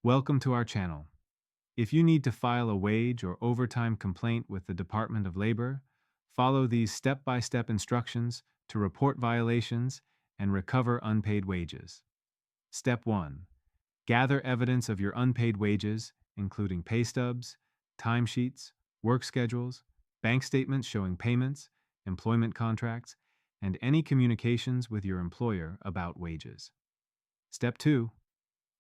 Welcome to our channel. If you need to file a wage or overtime complaint with the Department of Labor, follow these step-by-step instructions to report violations and recover unpaid wages. Step 1. Gather evidence of your unpaid wages, including pay stubs, timesheets, work schedules, bank statements showing payments, employment contracts, and any communications with your employer about wages. Step 2.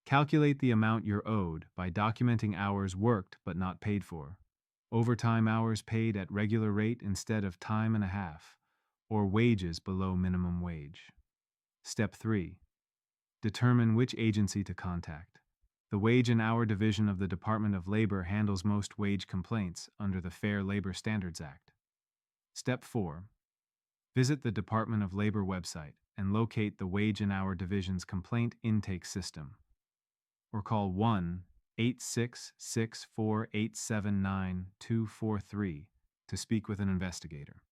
Calculate the amount you're owed by documenting hours worked but not paid for, overtime hours paid at regular rate instead of time and a half, or wages below minimum wage. Step 3. Determine which agency to contact. The Wage and Hour Division of the Department of Labor handles most wage complaints under the Fair Labor Standards Act. Step 4. Visit the Department of Labor website and locate the Wage and Hour Division's complaint intake system, or call 1-866-487-9243 to speak with an investigator.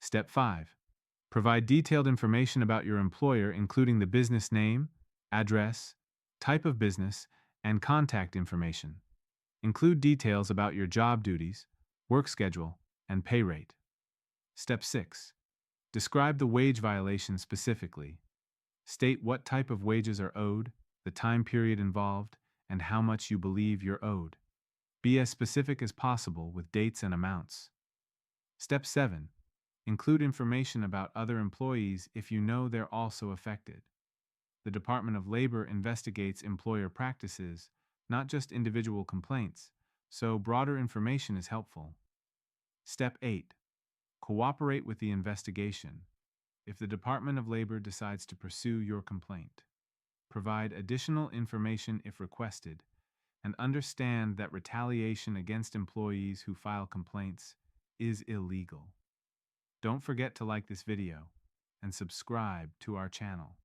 Step 5. Provide detailed information about your employer, including the business name, address, type of business, and contact information. Include details about your job duties, work schedule, and pay rate. Step 6. Describe the wage violation specifically. State what type of wages are owed, the time period involved, and how much you believe you're owed. Be as specific as possible with dates and amounts. Step 7. Include information about other employees if you know they're also affected. The Department of Labor investigates employer practices, not just individual complaints, so broader information is helpful. Step 8. Cooperate with the investigation. If the Department of Labor decides to pursue your complaint, provide additional information if requested, and understand that retaliation against employees who file complaints is illegal. Don't forget to like this video and subscribe to our channel.